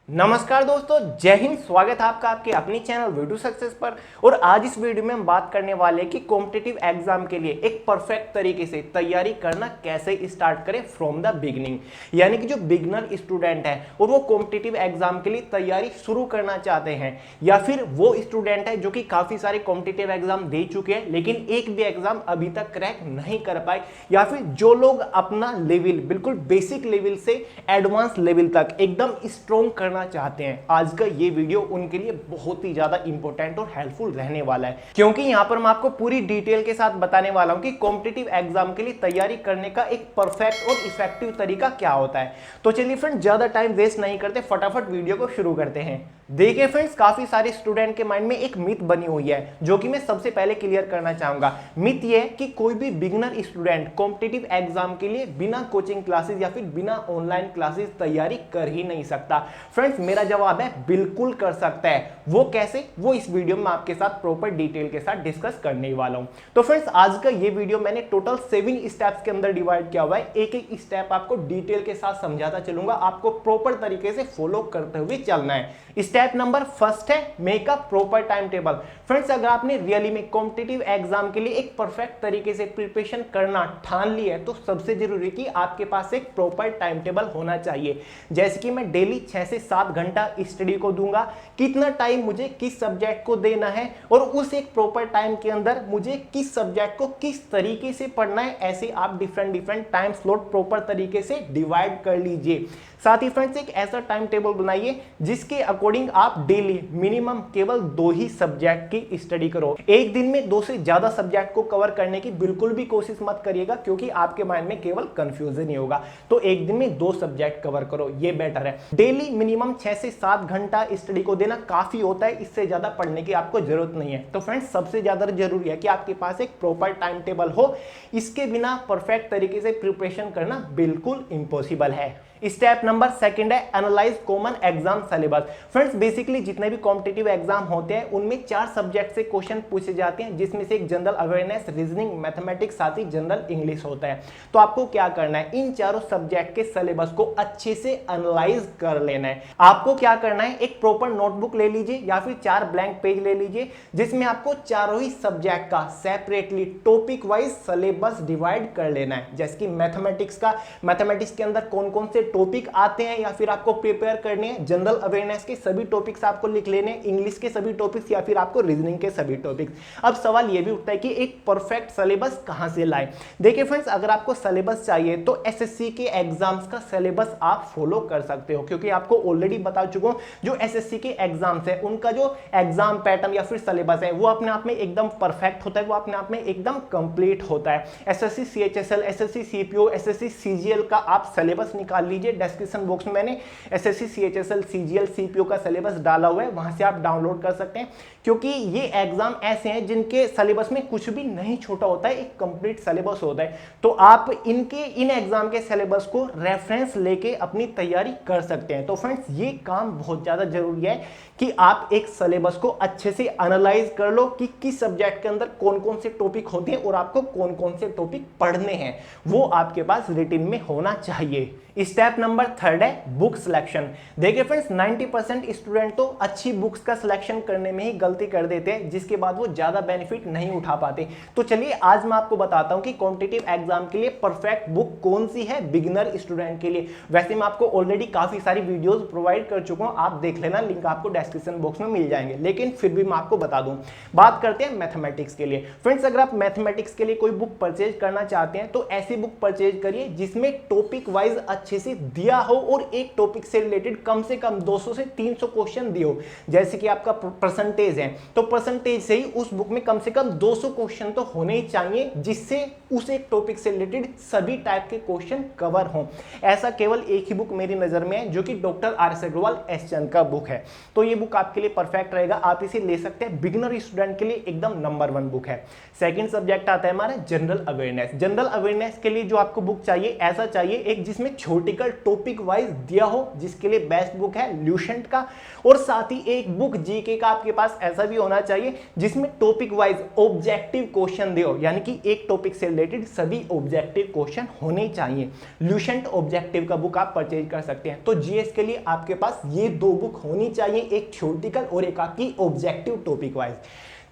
नमस्कार दोस्तों, जय हिंद। स्वागत है आपका आपके अपनी चैनल वे टू सक्सेस पर। और आज इस वीडियो में हम बात करने वाले हैं कि कॉम्पिटिटिव एग्जाम के लिए एक परफेक्ट तरीके से तैयारी करना कैसे स्टार्ट करें फ्रॉम द बिगिनिंग। यानी कि जो बिगनर स्टूडेंट है और वो कॉम्पिटिटिव एग्जाम के लिए तैयारी शुरू करना चाहते हैं, या फिर वो स्टूडेंट है जो कि काफी सारे कॉम्पिटिटिव एग्जाम दे चुके हैं लेकिन एक भी एग्जाम अभी तक क्रैक नहीं कर पाए, या फिर जो लोग अपना लेवल बिल्कुल बेसिक लेवल से एडवांस लेवल तक एकदम स्ट्रॉन्ग करना चाहते हैं। आज का ये वीडियो उनके लिए बहुत ही ज्यादा इंपॉर्टेंट और हेल्पफुल रहने वाला है, क्योंकि यहां पर मैं आपको पूरी डिटेल के साथ बताने वाला हूं कि कॉम्पिटिटिव एग्जाम के लिए तैयारी करने का एक परफेक्ट और इफेक्टिव तरीका क्या होता है। तो चलिए फ्रेंड्स, ज्यादा टाइम वेस्ट नहीं करते, फटाफट वीडियो को शुरू करते हैं। देखिए फ्रेंड्स, काफी सारे स्टूडेंट के माइंड में एक मिथ बनी हुई है जो कि मैं सबसे पहले क्लियर करना चाहूंगा। मिथ ये है कि कोई भी बिगिनर स्टूडेंट कॉम्पिटिटिव एग्जाम के लिए बिना कोचिंग क्लासेस या फिर बिना ऑनलाइन क्लासेस तैयारी कर ही नहीं सकता। फ्रेंड्स, मेरा जवाब है बिल्कुल कर सकता है। वो कैसे, वो इस वीडियो में आपके साथ प्रॉपर डिटेल के साथ डिस्कस करने वाला हूं। तो फ्रेंड्स, आज का ये वीडियो मैंने टोटल 7 स्टेप्स के अंदर डिवाइड किया हुआ है। एक एक स्टेप आपको डिटेल के साथ समझाता चलूंगा, आपको प्रॉपर तरीके से फॉलो करते हुए चलना है। स्टेप नंबर फर्स्ट है make a proper time table. Friends, अगर आपने रियली में कॉम्पिटिटिव एग्जाम के लिए एक परफेक्ट तरीके से प्रिपरेशन करना ठान ली है तो सबसे जरूरी कि आपके पास एक प्रॉपर टाइम टेबल होना चाहिए। जैसे कि मैं डेली 6 से 7 घंटा स्टडी को दूंगा, कितना टाइम मुझे किस सब्जेक्ट को देना है और उस एक प्रॉपर टाइम के अंदर मुझे किस सब्जेक्ट को किस तरीके से पढ़ना है, ऐसे आप डिफरेंट टाइम स्लॉट प्रॉपर तरीके से डिवाइड कर लीजिए। साथ ही फ्रेंड्स, एक ऐसा टाइम टेबल बनाइए जिसके अकॉर्डिंग आप डेली मिनिमम केवल 2 ही सब्जेक्ट की स्टडी करो। एक दिन में 2 से ज्यादा सब्जेक्ट को कवर करने की बिल्कुल भी कोशिश मत करिएगा, क्योंकि आपके माइंड में केवल कंफ्यूजन ही होगा। तो एक दिन में 2 सब्जेक्ट कवर करो, ये बेटर है। डेली मिनिमम 6 से 7 घंटा स्टडी को देना काफी होता है, इससे ज्यादा पढ़ने की आपको जरूरत नहीं है। तो फ्रेंड्स, सबसे ज्यादा जरूरी है कि आपके पास एक प्रॉपर टाइम टेबल हो। इसके बिना परफेक्ट तरीके से प्रिपरेशन करना बिल्कुल इम्पॉसिबल है। स्टेप नंबर सेकंड है analyse common exam syllabus. Friends, basically जितने भी कॉम्पिटिटिव एग्जाम होते हैं उनमें 4 सब्जेक्ट से क्वेश्चन पूछे जाते हैं, जिसमें से एक जनरल अवेयरनेस, रीजनिंग, मैथमेटिक्स, साथ ही जनरल इंग्लिश होता है। तो आपको क्या करना है, इन चारों सब्जेक्ट के सिलेबस को अच्छे से एनालाइज कर लेना है। आपको क्या करना है, एक प्रॉपर नोटबुक ले लीजिए या फिर 4 ब्लैंक पेज ले लीजिए, जिसमें आपको चारों ही सब्जेक्ट का separately topic wise syllabus divide कर लेना है। जैसे कि मैथमेटिक्स के अंदर कौन कौन से टॉपिक आते हैं या फिर आपको प्रिपेयर करने हैं, जनरल अवेयरनेस के सभी टॉपिक्स आपको लिख लेने हैं, इंग्लिश के सभी टॉपिक्स या फिर आपको रीजनिंग के सभी टॉपिक्स। अब सवाल यह भी उठता है कि एक परफेक्ट सिलेबस कहां से लाएं। देखिए फ्रेंड्स, अगर आपको सिलेबस चाहिए तो एसएससी के एग्जाम्स का सिलेबस आप फॉलो कर सकते हो, क्योंकि आपको ऑलरेडी बता चुका हूं जो एसएससी के एग्जाम्स है उनका जो एग्जाम पैटर्न या फिर सिलेबस है वो अपने आप में एकदम परफेक्ट होता है, वो अपने आप में एकदम कंप्लीट होता है। SSC CHSL, SSC CPO, SSC CGL का आप सिलेबस निकाल लीजिए। डिस्क्रिप्शन बॉक्स में मैंने एसएससी सीएचएसएल सीजीएल सीपीओ का सिलेबस डाला हुआ है, वहां से आप डाउनलोड कर सकते हैं। क्योंकि ये एग्जाम ऐसे हैं जिनके सिलेबस में कुछ भी नहीं छोटा होता है, एक कंप्लीट सिलेबस होता है। तो आप इन एग्जाम के सिलेबस को रेफरेंस लेके अपनी तैयारी कर सकते हैं। तो फ्रेंड्स, ये काम बहुत ज्यादा जरूरी है कि आप एक सिलेबस को अच्छे से एनालाइज कर लो कि किस सब्जेक्ट के अंदर कौन कौन से टॉपिक होते हैं और आपको कौन कौन से टॉपिक पढ़ने हैं, वो आपके पास रिटन में होना चाहिए। स्टेप नंबर थर्ड है बुक सिलेक्शन। देखिए फ्रेंड्स, 90% स्टूडेंट तो अच्छी बुक्स का सिलेक्शन करने में ही गलती कर देते हैं, जिसके बाद वो ज्यादा बेनिफिट नहीं उठा पाते। तो चलिए आज मैं आपको बताता हूं कि कॉम्पिटिटिव एग्जाम के लिए परफेक्ट बुक कौन सी है बिगिनर स्टूडेंट के लिए। वैसे मैं आपको ऑलरेडी काफी सारी वीडियोस प्रोवाइड कर चुका हूं, आप देख लेना, लिंक आपको डिस्क्रिप्शन बॉक्स में मिल जाएंगे, लेकिन फिर भी मैं आपको बता दूं। बात करते हैं मैथमेटिक्स के लिए। फ्रेंड्स, अगर आप मैथमेटिक्स के लिए कोई बुक परचेज करना चाहते हैं तो ऐसी बुक परचेज करिए जिसमें टॉपिक वाइज अच्छे से दिया हो और एक टॉपिक से रिलेटेड कम से कम 200 से 300 क्वेश्चन दिए हो। जैसे कि आपका परसेंटेज है तो परसेंटेज से ही उस बुक में कम से कम 200 क्वेश्चन तो होने ही चाहिए, जिससे उस एक टॉपिक से रिलेटेड सभी टाइप के क्वेश्चन कवर हों। ऐसा केवल एक ही बुक मेरी नजर में है, जो कि डॉक्टर आर.एस. अग्रवाल एसचंद का बुक है। तो ये बुक आपके लिए परफेक्ट रहेगा, आप इसे ले सकते हैं। बिगिनर स्टूडेंट के लिए एकदम नंबर 1 बुक है। सेकंड सब्जेक्ट आता है हमारा जनरल अवेयरनेस। जनरल अवेयरनेस के लिए जो आपको बुक चाहिए, ऐसा चाहिए एक जिसमें छोटी का थ्योरेटिकल टॉपिक वाइज दिया हो, जिसके लिए बेस्ट बुक है ल्यूसेंट का। और साथ ही एक बुक जीके का आपके पास ऐसा भी होना चाहिए जिसमें टॉपिक वाइज ऑब्जेक्टिव क्वेश्चन दे, यानी कि एक टॉपिक से रिलेटेड सभी ऑब्जेक्टिव क्वेश्चन होने चाहिए। ल्यूसेंट ऑब्जेक्टिव का बुक आप परचेज कर सकते हैं। तो जीएस के लिए आपके पास ये दो बुक होनी चाहिए, एक थ्योरेटिकल और एक आपकी ऑब्जेक्टिव टॉपिक वाइज।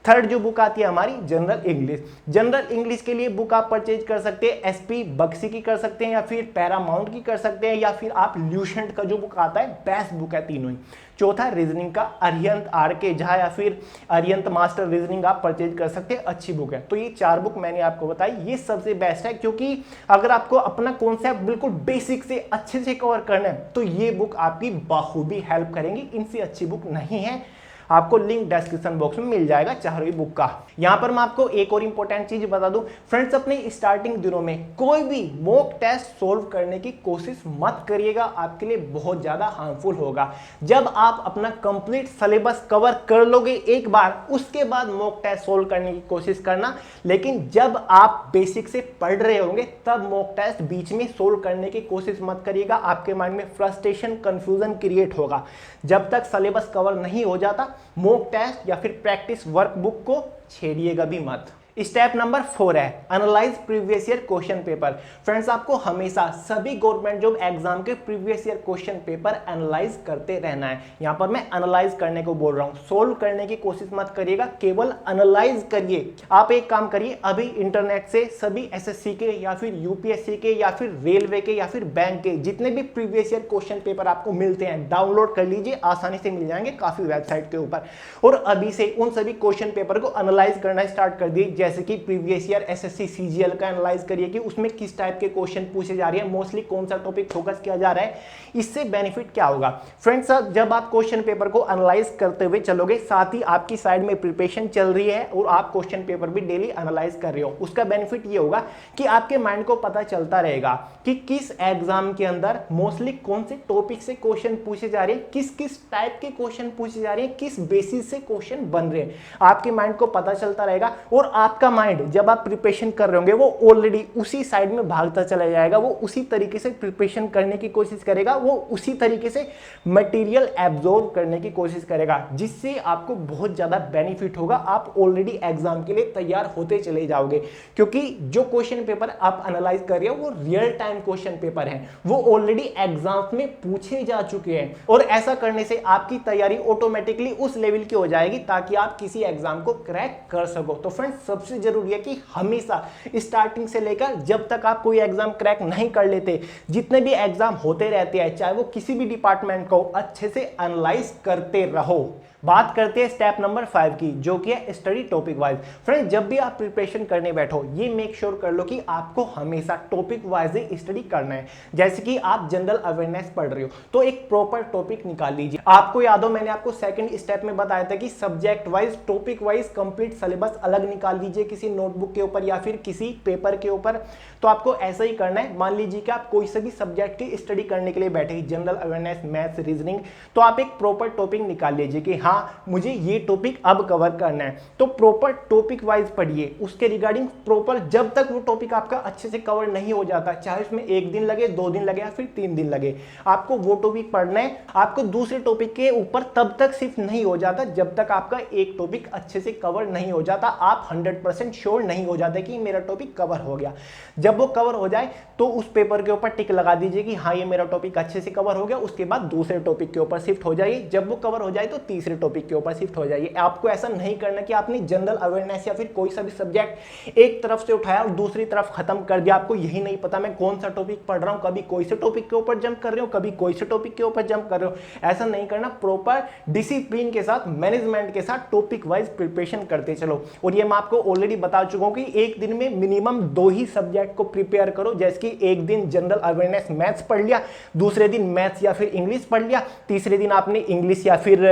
थर्ड जो बुक आती है हमारी जनरल इंग्लिश। जनरल इंग्लिश के लिए बुक आप परचेज कर सकते हैं एसपी बक्सी की कर सकते हैं, या फिर पैरामाउंट की कर सकते हैं, या फिर आप ल्यूसेंट का जो बुक आता है बेस्ट बुक है तीनों ही। चौथा रीजनिंग का अरिहंत आर के झा या फिर अरिहंत मास्टर रीजनिंग आप परचेज कर सकते हैं, अच्छी बुक है। तो ये चार बुक मैंने आपको बताई, ये सबसे बेस्ट है, क्योंकि अगर आपको अपना कॉन्सेप्ट बिल्कुल बेसिक से अच्छे से कवर करना है तो ये बुक आपकी बाखूबी हेल्प करेंगी। इनसे अच्छी बुक नहीं है, आपको लिंक डिस्क्रिप्शन बॉक्स में मिल जाएगा चारों ही बुक का। यहां पर मैं आपको एक और इंपॉर्टेंट चीज बता दूं फ्रेंड्स, अपने स्टार्टिंग दिनों में कोई भी मॉक टेस्ट सोल्व करने की कोशिश मत करिएगा, आपके लिए बहुत ज्यादा हार्मफुल होगा। जब आप अपना कंप्लीट सिलेबस कवर कर लोगे एक बार, उसके बाद मॉक टेस्ट सोल्व करने की कोशिश करना, लेकिन जब आप बेसिक से पढ़ रहे होंगे तब मॉक टेस्ट बीच में सोल्व करने की कोशिश मत करिएगा। आपके माइंड में फ्रस्ट्रेशन, कंफ्यूजन क्रिएट होगा। जब तक सिलेबस कवर नहीं हो जाता मॉक टेस्ट या फिर प्रैक्टिस वर्कबुक को छेड़िएगा भी मत। स्टेप नंबर 4 है analyse previous year question paper. Friends, आपको हमेशा सभी गवर्नमेंट जॉब एग्जाम के previous year question paper analyse करते रहना है। यहां पर मैं एनालाइज करने को बोल रहा हूं, सोल्व करने की कोशिश मत करिएगा, केवल एनालाइज करिए। आप एक काम करिए, अभी इंटरनेट से सभी एसएससी के या फिर यूपीएससी के या फिर रेलवे के या फिर बैंक के जितने भी प्रीवियस ईयर क्वेश्चन पेपर आपको मिलते हैं डाउनलोड कर लीजिए, आसानी से मिल जाएंगे काफी वेबसाइट के ऊपर। और अभी से उन सभी क्वेश्चन पेपर को एनालाइज करना स्टार्ट कर दिए, जैसे कि प्रीवियस ईयर एसएससी सीजीएल का एनालाइज करिए कि उसमें किस टाइप के क्वेश्चन पूछे जा रहे हैं, मोस्टली कौन सा टॉपिक फोकस किया जा रहा है। इससे बेनिफिट क्या होगा फ्रेंड्स, जब आप क्वेश्चन पेपर को एनालाइज करते हुए चलोगे, साथ ही आपकी साइड में प्रिपरेशन चल रही है और आप क्वेश्चन पेपर भी डेली एनालाइज कर रहे हो, उसका बेनिफिट ये होगा कि आपके माइंड को पता चलता रहेगा कि किस एग्जाम के अंदर मोस्टली कौन से टॉपिक से क्वेश्चन पूछे जा रहे हैं, किस किस टाइप के क्वेश्चन पूछे जा रहे हैं, किस बेसिस से क्वेश्चन बन रहे हैं, आपके माइंड को पता चलता रहेगा। और आपका माइंड जब आप प्रिपरेशन कर रहे होंगे वो ऑलरेडी उसी साइड में भागता चला जाएगा, वो उसी तरीके से प्रिपरेशन करने की कोशिश करेगा, वो उसी तरीके से मटेरियल एब्जॉर्ब करने की कोशिश करेगा, जिससे आपको बहुत ज्यादा बेनिफिट होगा। आप ऑलरेडी एग्जाम के लिए तैयार होते चले जाओगे, क्योंकि जो क्वेश्चन पेपर आप एनालाइज कर रहे हो वो रियल टाइम क्वेश्चन पेपर है, वो ऑलरेडी एग्जाम में पूछे जा चुके हैं। और ऐसा करने से आपकी तैयारी ऑटोमेटिकली उस लेवल की हो जाएगी ताकि आप किसी एग्जाम को क्रैक कर सको। तो फ्रेंड्स, सबसे जरूरी है कि हमेशा स्टार्टिंग से लेकर जब तक आप कोई एग्जाम क्रैक नहीं कर लेते, जितने भी एग्जाम होते रहते हैं चाहे वो किसी भी डिपार्टमेंट को, अच्छे से एनालाइज करते रहो। बात करते हैं स्टेप नंबर 5 की, जो कि है स्टडी टॉपिक वाइज। फ्रेंड, जब भी आप प्रिपरेशन करने बैठो ये मेक श्योर कर लो कि आपको हमेशा टॉपिक वाइज ही स्टडी करना है। जैसे कि आप जनरल अवेयरनेस पढ़ रहे हो तो एक प्रॉपर टॉपिक निकाल लीजिए। आपको याद हो मैंने आपको सेकंड स्टेप में बताया था कि subject wise, topic wise complete syllabus अलग निकाल लीजिए किसी नोटबुक के ऊपर या फिर किसी पेपर के ऊपर। तो आपको ऐसा ही करना है। मान लीजिए कि आप कोई से भी सब्जेक्ट की स्टडी करने के लिए बैठे, जनरल अवेयरनेस, मैथ्स, रीजनिंग, तो आप एक प्रॉपर टॉपिक निकाल लीजिए कि हाँ मुझे ये टॉपिक अब कवर करना है। तो प्रॉपर टॉपिक वाइज पढ़िए, उसके रिगार्डिंग प्रॉपर, जब तक वो टॉपिक आपका अच्छे से कवर नहीं हो जाता, चाहे उसमें 1 दिन लगे, 2 दिन लगे या फिर 3 दिन लगे, आपको वो टॉपिक पढ़ना है। आपको दूसरे टॉपिक के ऊपर तब तक शिफ्ट नहीं हो जाता जब तक आपका एक टॉपिक अच्छे से कवर नहीं हो जाता, आप 100% श्योर नहीं हो जाते कि मेरा टॉपिक कवर हो गया। जब वो कवर हो जाए तो उस पेपर के ऊपर टिक लगा दीजिए कि हाँ ये मेरा टॉपिक अच्छे से कवर हो गया। उसके बाद दूसरे टॉपिक के ऊपर शिफ्ट हो जाइए, जब वो कवर हो जाए तो तीसरे टॉपिक के ऊपर शिफ्ट हो जाइए। आपको ऐसा नहीं करना कि आपने जनरल अवेयरनेस या फिर कोई सा भी सब्जेक्ट एक तरफ से उठाया और दूसरी तरफ खत्म कर दिया, आपको यही नहीं पता मैं कौन सा टॉपिक पढ़ रहा हूं, कभी कोई से टॉपिक के ऊपर जंप कर रहे हो, कभी कोई से टॉपिक के ऊपर जंप कर रहे हो। ऐसा नहीं करना, प्रॉपर डिसिप्लिन के साथ, मैनेजमेंट के साथ टॉपिक वाइज प्रिपरेशन करते चलो। और ये मैं आपको ऑलरेडी बता चुका हूं कि एक दिन में मिनिमम 2 ही सब्जेक्ट को प्रिपेयर करो। जैसे कि एक दिन जनरल अवेयरनेस मैथ्स पढ़ लिया, दूसरे दिन मैथ्स या फिर इंग्लिश पढ़ लिया, तीसरे दिन आपने इंग्लिश या फिर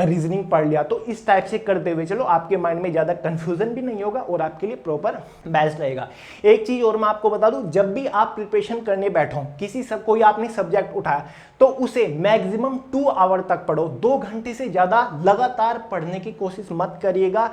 रीजनिंग पढ़ लिया। तो इस टाइप से करते हुए चलो, आपके माइंड में ज्यादा कंफ्यूजन भी नहीं होगा और आपके लिए प्रॉपर बेस्ट रहेगा। एक चीज और मैं आपको बता दूं, जब भी आप प्रिपरेशन करने बैठो, कोई आपने सब्जेक्ट उठाया तो उसे मैक्सिमम 2 आवर तक पढ़ो। 2 घंटे से ज्यादा लगातार पढ़ने की कोशिश मत करिएगा।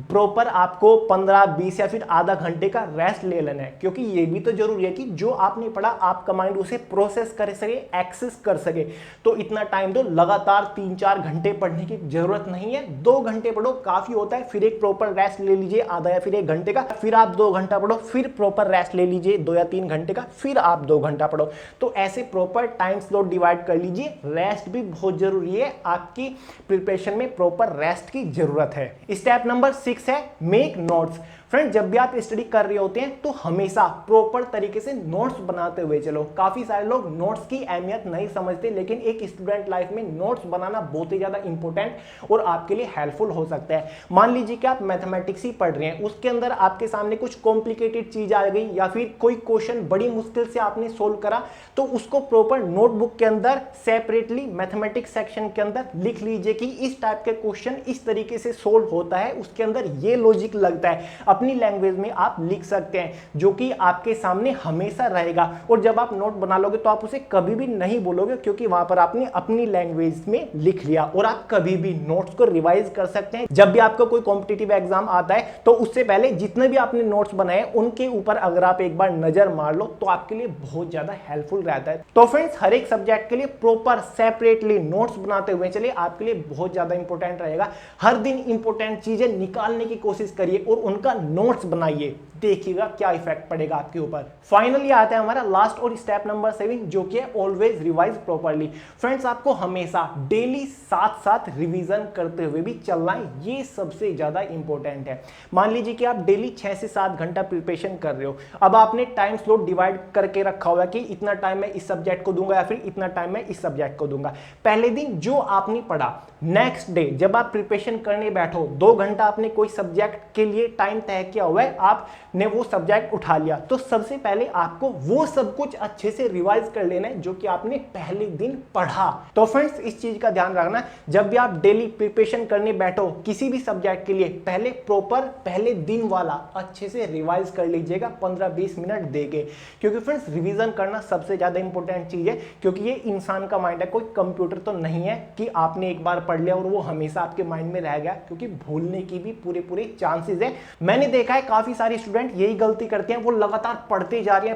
प्रॉपर आपको 15-20 या फिर आधा घंटे का रेस्ट ले लेना है, क्योंकि ये भी तो जरूरी है कि जो आपने पढ़ा आपका माइंड उसे प्रोसेस कर सके, एक्सेस कर सके। तो इतना टाइम दो, लगातार 3-4 घंटे पढ़ने की जरूरत नहीं है। 2 घंटे पढ़ो काफी होता है, फिर एक प्रॉपर रेस्ट ले लीजिए आधा या फिर 1 घंटे का, फिर आप 2 घंटा पढ़ो, फिर प्रॉपर रेस्ट ले लीजिए 2 या 3 घंटे का, फिर आप 2 घंटा पढ़ो। तो ऐसे प्रॉपर टाइम स्लॉट डिवाइड कर लीजिए। रेस्ट भी बहुत जरूरी है, आपकी प्रिपरेशन में प्रॉपर रेस्ट की जरूरत है। स्टेप नंबर 6 है मेक नोट्स। फ्रेंड, जब भी आप स्टडी कर रहे होते हैं तो हमेशा प्रॉपर तरीके से नोट्स बनाते हुए चलो। काफी सारे लोग नोट्स की अहमियत नहीं समझते, लेकिन एक स्टूडेंट लाइफ में नोट्स बनाना बहुत ही ज्यादा इंपॉर्टेंट और आपके लिए हेल्पफुल हो सकता है। मान लीजिए कि आप मैथमेटिक्स ही पढ़ रहे हैं, उसके अंदर आपके सामने कुछ कॉम्प्लिकेटेड चीज आ गई या फिर कोई क्वेश्चन बड़ी मुश्किल से आपने सोल्व करा, तो उसको प्रॉपर नोटबुक के अंदर सेपरेटली मैथमेटिक्स सेक्शन के अंदर लिख लीजिए कि इस टाइप के क्वेश्चन इस तरीके से सोल्व होता है, उसके अंदर ये लॉजिक लगता है। अपनी लैंग्वेज में आप लिख सकते हैं, जो कि आपके सामने हमेशा रहेगा। और जब आप नोट बना लोगे तो आप उसे कभी भी नहीं बोलोगे, क्योंकि वहां पर आपने अपनी लैंग्वेज में लिख लिया। और आप कभी भी नोट्स को रिवाइज कर सकते हैं। जब भी आपका कोई कॉम्पिटिटिव एग्जाम आता है तो उससे पहले जितने भी आपने नोट्स बनाए उनके ऊपर अगर आप एक बार नजर मार लो तो आपके लिए बहुत ज्यादा हेल्पफुल रहता है। तो फ्रेंड्स, हर एक सब्जेक्ट के लिए प्रॉपर सेपरेटली नोट्स बनाते हुए चलिए, आपके लिए बहुत ज्यादा इंपॉर्टेंट रहेगा। हर दिन इंपॉर्टेंट चीजें निकालने की कोशिश करिए और उनका नोट्स बनाइए, देखिएगा क्या इफेक्ट पड़ेगा आपके ऊपर। फाइनली आता है हमारा लास्ट और स्टेप नंबर 7, जो कि है ऑलवेज रिवाइज प्रॉपर्ली। फ्रेंड्स, आपको हमेशा डेली साथ साथ रिवीजन करते हुए भी चलना है, ये सबसे ज्यादा इंपॉर्टेंट है। मान लीजिए कि आप डेली 6 से 7 घंटा प्रिपरेशन कर रहे हो। अब आपने टाइम स्लॉट डिवाइड करके रखा हुआ कि इतना टाइम मैं इस सब्जेक्ट को दूंगा या फिर इतना टाइम मैं इस सब्जेक्ट को दूंगा। पहले दिन जो आपने पढ़ा, नेक्स्ट डे जब आप प्रिपरेशन करने बैठो, 2 घंटा आपने कोई सब्जेक्ट के लिए टाइम तय किया हुआ है, आपने वो सब्जेक्ट उठा लिया, तो सबसे पहले आपको वो सब कुछ अच्छे से रिवाइज कर लेना है जो कि आपने पहले दिन पढ़ा। तो फ्रेंड्स, इस चीज का ध्यान रखना, जब भी आप डेली प्रिपरेशन करने बैठो किसी भी सब्जेक्ट के लिए, पहले प्रॉपर पहले दिन वाला अच्छे से रिवाइज कर लीजिएगा 15-20 मिनट देके। क्योंकि फ्रेंड्स, रिवीजन करना सबसे ज्यादा इंपॉर्टेंट चीज है, क्योंकि ये इंसान का माइंड है, कोई कंप्यूटर तो नहीं है कि आपने एक बार पढ़ लिया और वो हमेशा आपके माइंड में रह गया, क्योंकि भूलने की भी पूरे चांसेस है। मैंने देखा है काफी सारे स्टूडेंट यही गलती करते हैं, वो लगातार पढ़ते जा रहे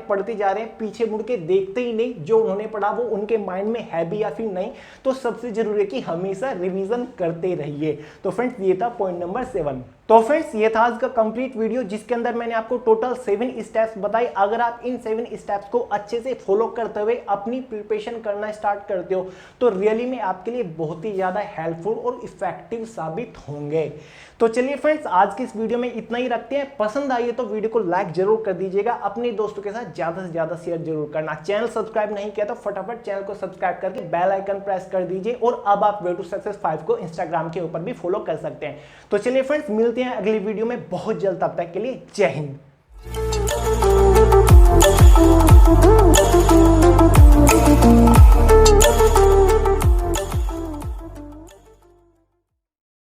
हैं, पीछे मुड़ के देखते ही नहीं जो उन्होंने पढ़ा वो उनके माइंड में है भी या फिर नहीं। तो सबसे जरूरी है कि हमेशा रिवीजन करते रहिए। तो फ्रेंड्स, ये था पॉइंट नंबर 7। तो फ्रेंड्स, ये था आज का कंप्लीट वीडियो, जिसके अंदर मैंने आपको टोटल 7 स्टेप्स बताए। अगर आप इन 7 स्टेप्स को अच्छे से फॉलो करते हुए अपनी प्रिपरेशन करना स्टार्ट करते हो तो रियली में आपके लिए बहुत ही ज्यादा हेल्पफुल और इफेक्टिव साबित होंगे। तो चलिए फ्रेंड्स, आज की इस वीडियो में इतना ही रखते हैं। पसंद आई है तो वीडियो को लाइक जरूर कर दीजिएगा, अपने दोस्तों के साथ ज्यादा से ज्यादा शेयर जरूर करना। चैनल सब्सक्राइब नहीं किया तो फटाफट चैनल को सब्सक्राइब करके बेल आइकन प्रेस कर दीजिए। और अब आप वे टू सक्सेस 5 को इंस्टाग्राम के ऊपर भी फॉलो कर सकते हैं। तो चलिए फ्रेंड्स, मिलते हैं अगली वीडियो में बहुत जल्द। तब तक के लिए जय हिंद।